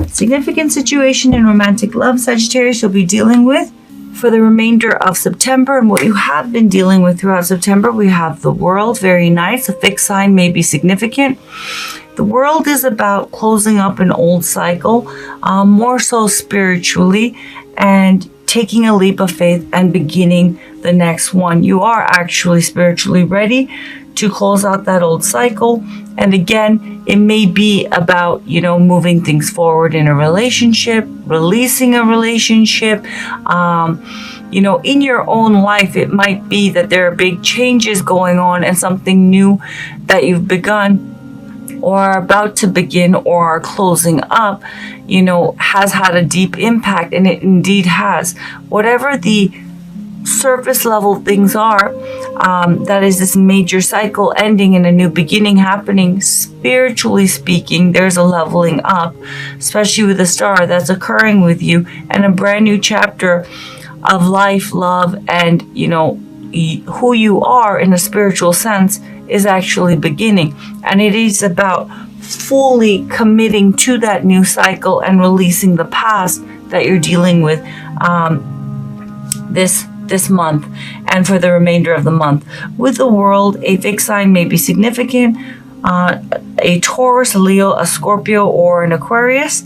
Significant situation in romantic love, Sagittarius, you'll be dealing with for the remainder of September. And what you have been dealing with throughout September, we have the World, very nice. A fixed sign may be significant. The World is about closing up an old cycle, more so spiritually, and taking a leap of faith and beginning the next one. You are actually spiritually ready to close out that old cycle. And again, it may be about, moving things forward in a relationship, releasing a relationship. In your own life, it might be that there are big changes going on and something new that you've begun or are about to begin or are closing up, has had a deep impact, and it indeed has. Whatever the surface level things are, that is this major cycle ending and a new beginning happening. Spiritually speaking, there's a leveling up, especially with the star that's occurring with you, and a brand new chapter of life, love, and who you are in a spiritual sense is actually beginning. And it is about fully committing to that new cycle and releasing the past that you're dealing with this month and for the remainder of the month. With the World, a fixed sign may be significant. A Taurus, a Leo, a Scorpio, or an Aquarius.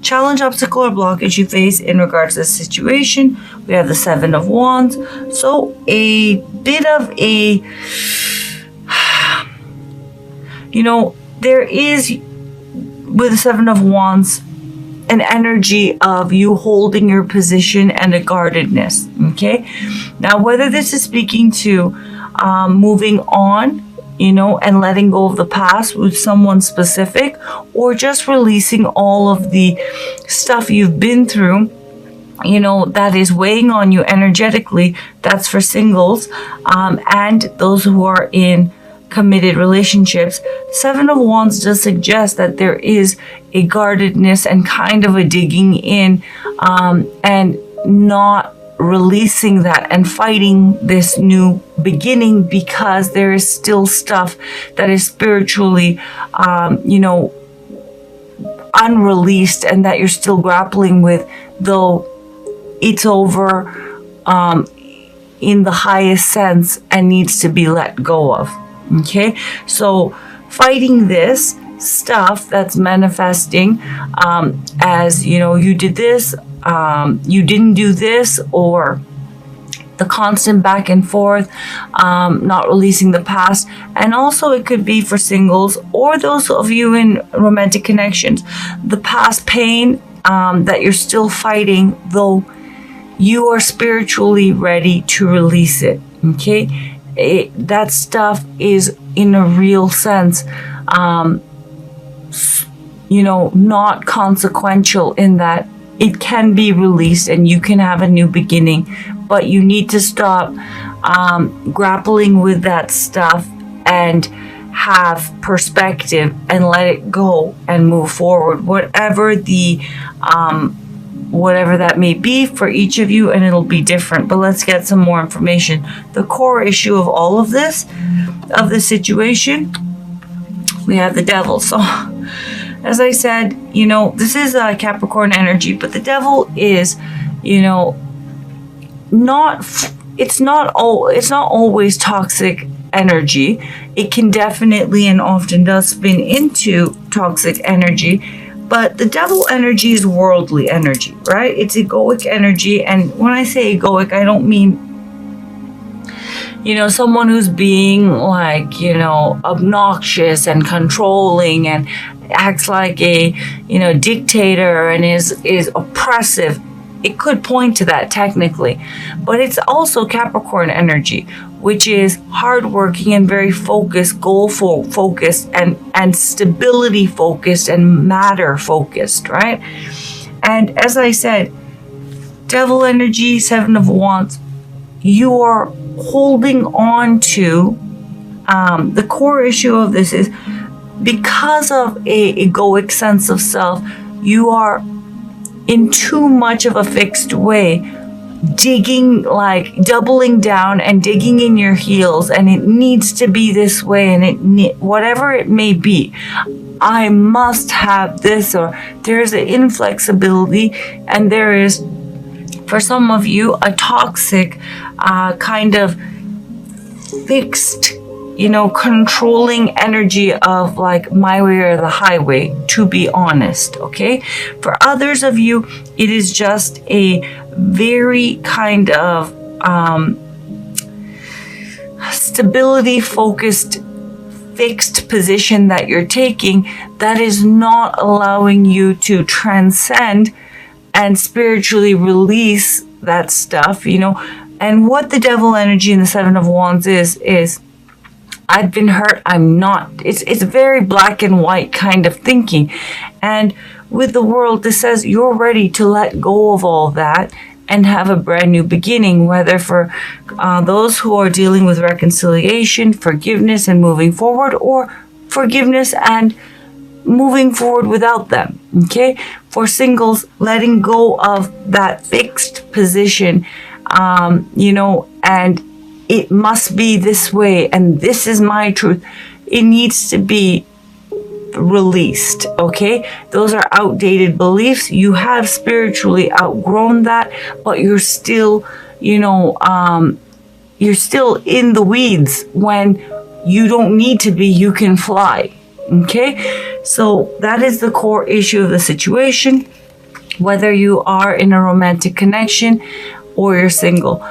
Challenge, obstacle, or blockage you face in regards to the situation. We have the Seven of Wands. So a bit of a, there is, with the Seven of Wands, an energy of you holding your position and a guardedness. Okay. Now, whether this is speaking to moving on, and letting go of the past with someone specific, or just releasing all of the stuff you've been through, that is weighing on you energetically, that's for singles, and those who are in committed relationships. Seven of Wands does suggest that there is a guardedness and kind of a digging in, and not releasing that and fighting this new beginning, because there is still stuff that is spiritually, unreleased, and that you're still grappling with, though it's over in the highest sense and needs to be let go of. Okay, so fighting this stuff that's manifesting as you did this, you didn't do this, or the constant back and forth, not releasing the past. And also it could be for singles or those of you in romantic connections, the past pain that you're still fighting, though you are spiritually ready to release it. Okay, that stuff is in a real sense not consequential, in that it can be released and you can have a new beginning, but you need to stop grappling with that stuff and have perspective and let it go and move forward, whatever that may be for each of you, and it'll be different. But let's get some more information. The core issue of all of this, of the situation, we have the Devil. So as I said, this is a Capricorn energy, but the Devil is, it's not always toxic energy. It can definitely and often does spin into toxic energy, but the Devil energy is worldly energy, right? It's egoic energy. And when I say egoic, I don't mean someone who's being obnoxious and controlling and acts like a dictator and is oppressive. It could point to that technically, but it's also Capricorn energy, which is hardworking and very focused, goal focused, and stability focused and matter focused, right? And as I said, Devil energy, Seven of Wands, you are holding on to the core issue of this is because of a egoic sense of self, you are in too much of a fixed way, doubling down and digging in your heels, and it needs to be this way, and whatever it may be. I must have this, or there's an inflexibility, and there is, for some of you, a toxic kind of fixed, controlling energy of like my way or the highway, to be honest, okay? For others of you, it is just a very kind of stability focused, fixed position that you're taking that is not allowing you to transcend and spiritually release that stuff, And what the devil energy in the Seven of Wands is I've been hurt, I'm not. It's very black and white kind of thinking. And with the World, this says you're ready to let go of all that and have a brand new beginning, whether for those who are dealing with reconciliation, forgiveness, and moving forward, or forgiveness and moving forward without them, okay? For singles, letting go of that fixed position, and it must be this way, and this is my truth. It needs to be released, okay? Those are outdated beliefs. You have spiritually outgrown that, but you're still, you're still in the weeds when you don't need to be. You can fly, okay? So that is the core issue of the situation, whether you are in a romantic connection or you're single.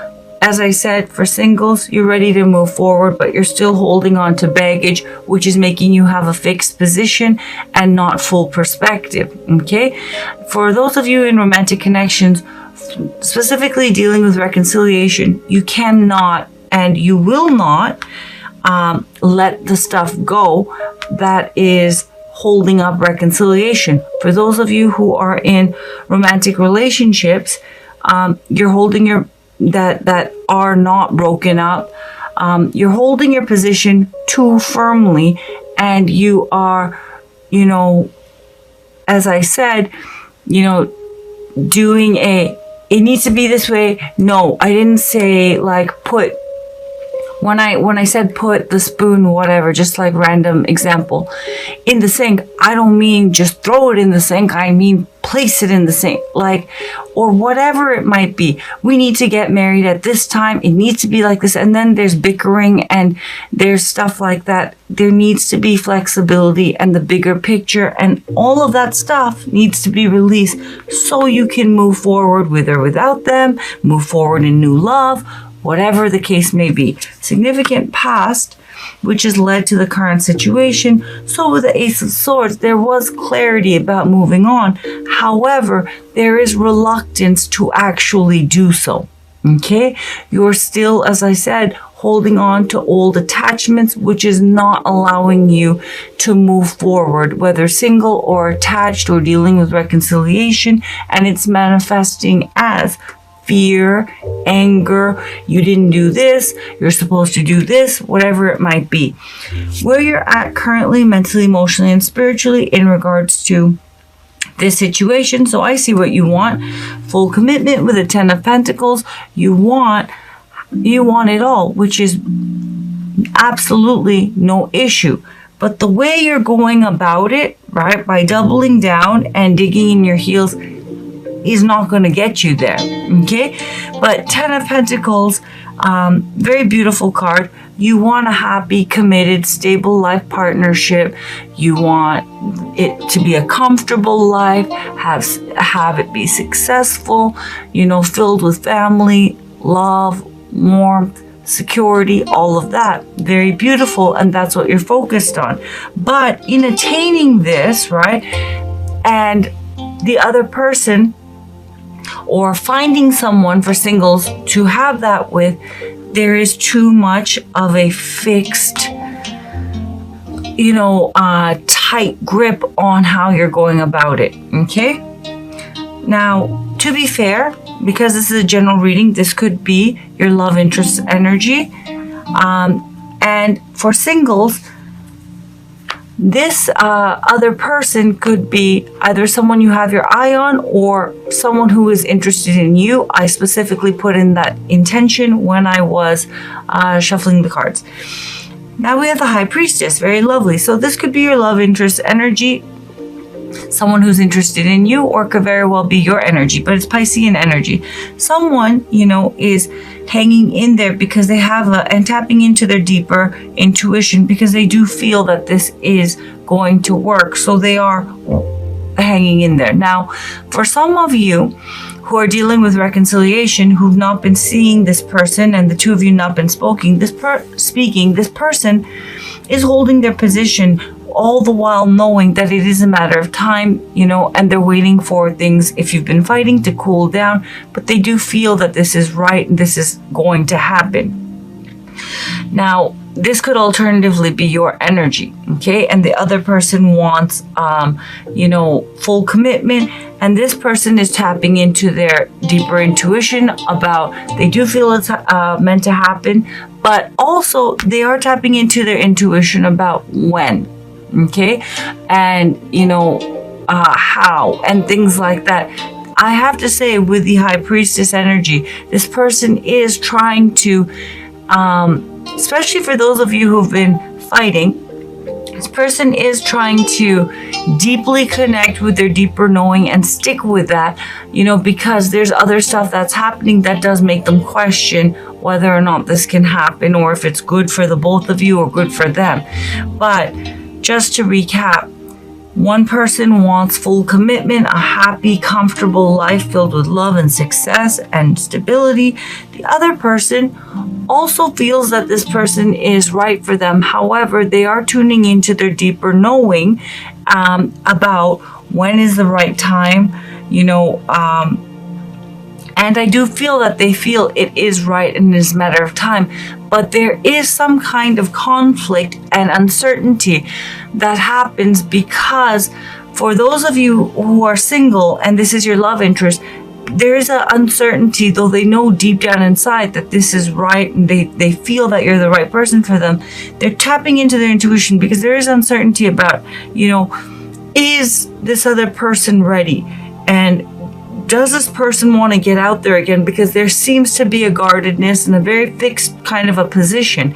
As I said, for singles, you're ready to move forward, but you're still holding on to baggage, which is making you have a fixed position and not full perspective, okay? For those of you in romantic connections, specifically dealing with reconciliation, you cannot and you will not let the stuff go that is holding up reconciliation. For those of you who are in romantic relationships, you're holding that are not broken up. You're holding your position too firmly, and you are, as I said, doing it needs to be this way. No, I didn't say like when I said put the spoon, whatever, just like random example, in the sink, I don't mean just throw it in the sink. I mean place it in the sink, or whatever it might be. We need to get married at this time. It needs to be like this. And then there's bickering and there's stuff like that. There needs to be flexibility and the bigger picture, and all of that stuff needs to be released so you can move forward with or without them, move forward in new love, whatever the case may be. Significant past, which has led to the current situation. So with the Ace of Swords, there was clarity about moving on. However, there is reluctance to actually do so. Okay? You're still, as I said, holding on to old attachments, which is not allowing you to move forward, whether single or attached or dealing with reconciliation, and it's manifesting as fear, anger, you didn't do this, you're supposed to do this, whatever it might be. Where you're at currently, mentally, emotionally, and spiritually in regards to this situation. So I see what you want. Full commitment with the Ten of Pentacles. You want it all, which is absolutely no issue. But the way you're going about it, right, by doubling down and digging in your heels, is not going to get you there, okay? But Ten of Pentacles, very beautiful card. You want a happy, committed, stable life partnership. You want it to be a comfortable life, have it be successful, filled with family, love, warmth, security, all of that. Very beautiful, and that's what you're focused on. But in attaining this, right, and the other person, or finding someone for singles to have that with, there is too much of a fixed, tight grip on how you're going about it, okay? Now, to be fair, because this is a general reading, this could be your love interest energy. And for singles, this other person could be either someone you have your eye on or someone who is interested in you. I specifically put in that intention when I was shuffling the cards. Now we have the High Priestess. Very lovely. So this could be your love interest energy, someone who's interested in you, or could very well be your energy, but it's Piscean energy. Someone, is hanging in there because they have and tapping into their deeper intuition, because they do feel that this is going to work. So they are hanging in there. Now, for some of you who are dealing with reconciliation, who've not been seeing this person, and the two of you not been speaking, this person is holding their position, all the while knowing that it is a matter of time, and they're waiting for things, if you've been fighting, to cool down, but they do feel that this is right and this is going to happen. Now, this could alternatively be your energy, okay? And the other person wants, full commitment, and this person is tapping into their deeper intuition about, they do feel it's meant to happen, but also they are tapping into their intuition about when. Okay, and how and things like that. I have to say, with the High Priestess energy, this person is trying to, especially for those of you who've been fighting, this person is trying to deeply connect with their deeper knowing and stick with that, because there's other stuff that's happening that does make them question whether or not this can happen, or if it's good for the both of you or good for them. But just to recap, one person wants full commitment, a happy, comfortable life filled with love and success and stability. The other person also feels that this person is right for them. However, they are tuning into their deeper knowing about when is the right time, and I do feel that they feel it is right and it is a matter of time. But there is some kind of conflict and uncertainty that happens, because for those of you who are single and this is your love interest, there is an uncertainty, though they know deep down inside that this is right and they feel that you're the right person for them. They're tapping into their intuition because there is uncertainty about, is this other person ready? And does this person want to get out there again? Because there seems to be a guardedness and a very fixed kind of a position.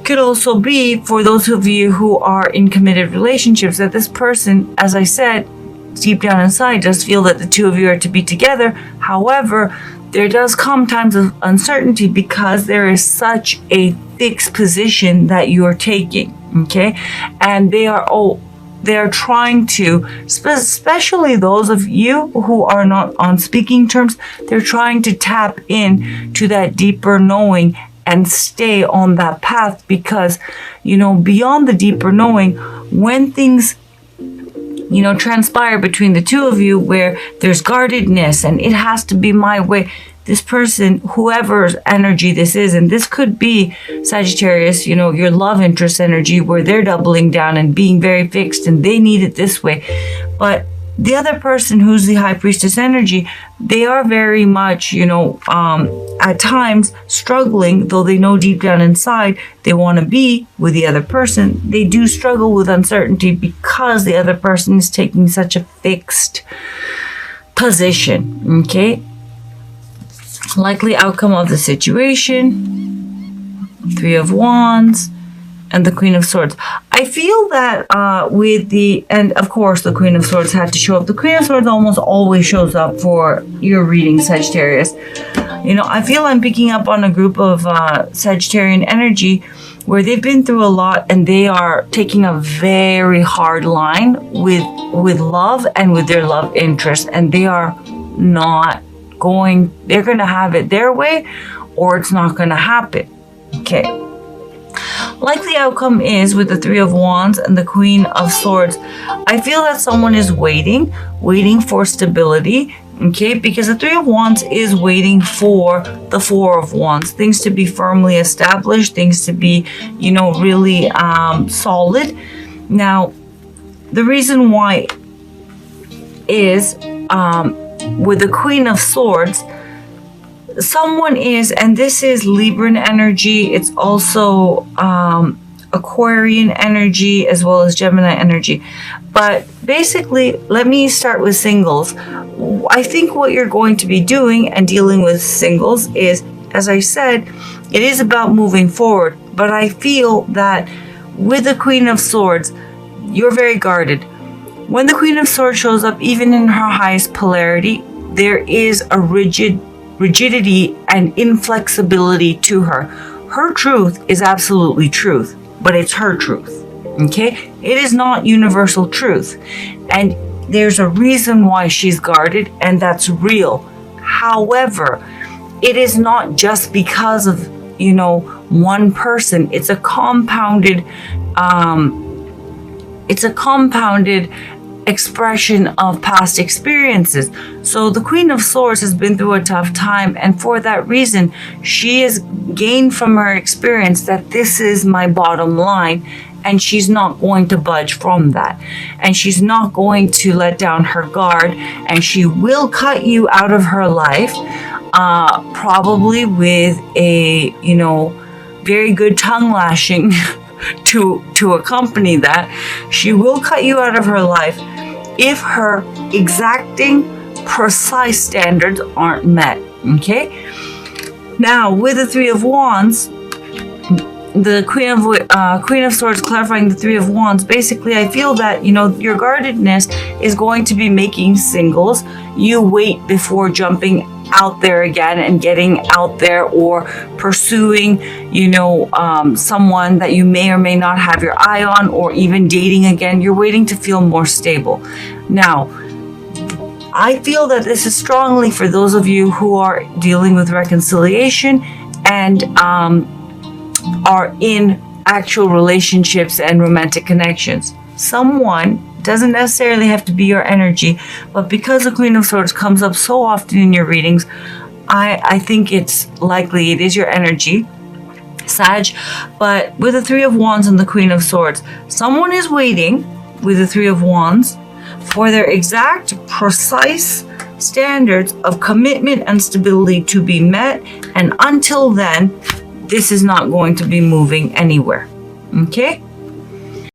Could also be, for those of you who are in committed relationships, that this person, as I said, deep down inside does feel that the two of you are to be together. However, there does come times of uncertainty because there is such a fixed position that you're taking, okay? And they're trying to, especially those of you who are not on speaking terms, they're trying to tap in to that deeper knowing and stay on that path, because, beyond the deeper knowing, when things, transpire between the two of you where there's guardedness and it has to be my way, this person, whoever's energy this is, and this could be Sagittarius, your love interest energy, where they're doubling down and being very fixed and they need it this way. But the other person, who's the High Priestess energy, they are very much, at times struggling, though they know deep down inside they want to be with the other person. They do struggle with uncertainty because the other person is taking such a fixed position, okay? Likely outcome of the situation, Three of Wands, and the Queen of Swords. I feel that and of course the Queen of Swords had to show up. The Queen of Swords almost always shows up for your reading, Sagittarius. I feel I'm picking up on a group of Sagittarian energy where they've been through a lot and they are taking a very hard line with love and with their love interest, and they are not they're going to have it their way, or it's not going to happen. Okay. Likely outcome is, with the Three of Wands and the Queen of Swords, I feel that someone is waiting for stability, okay? Because the Three of Wands is waiting for the Four of Wands, things to be firmly established, things to be, really solid. Now, the reason why is, with the Queen of Swords, someone is, and this is Libran energy, it's also Aquarian energy as well as Gemini energy. But basically, let me start with singles. I think what you're going to be doing and dealing with singles is, as I said, it is about moving forward. But I feel that with the Queen of Swords, you're very guarded. When the Queen of Swords shows up, even in her highest polarity, there is a rigidity and inflexibility to her. Her truth is absolutely truth, but it's her truth. Okay? It is not universal truth. And there's a reason why she's guarded, and that's real. However, it is not just because of, one person. It's a compounded expression of past experiences. So the Queen of Swords has been through a tough time, and for that reason, she has gained from her experience that this is my bottom line, and she's not going to budge from that. And she's not going to let down her guard, and she will cut you out of her life, probably with a, very good tongue lashing to accompany that. She will cut you out of her life if her exacting, precise standards aren't met. Okay? Now, with the Three of Wands, the Queen of Swords clarifying the Three of Wands, basically I feel that, your guardedness is going to be making singles. You wait before jumping out there again and getting out there, or pursuing, someone that you may or may not have your eye on, or even dating again. You're waiting to feel more stable. Now, I feel that this is strongly for those of you who are dealing with reconciliation and are in actual relationships and romantic connections. Someone doesn't necessarily have to be your energy, but because the Queen of Swords comes up so often in your readings, I think it's likely it is your energy, Sag. But with the Three of Wands and the Queen of Swords, someone is waiting with the Three of Wands for their exact, precise standards of commitment and stability to be met, and until then, this is not going to be moving anywhere. Okay?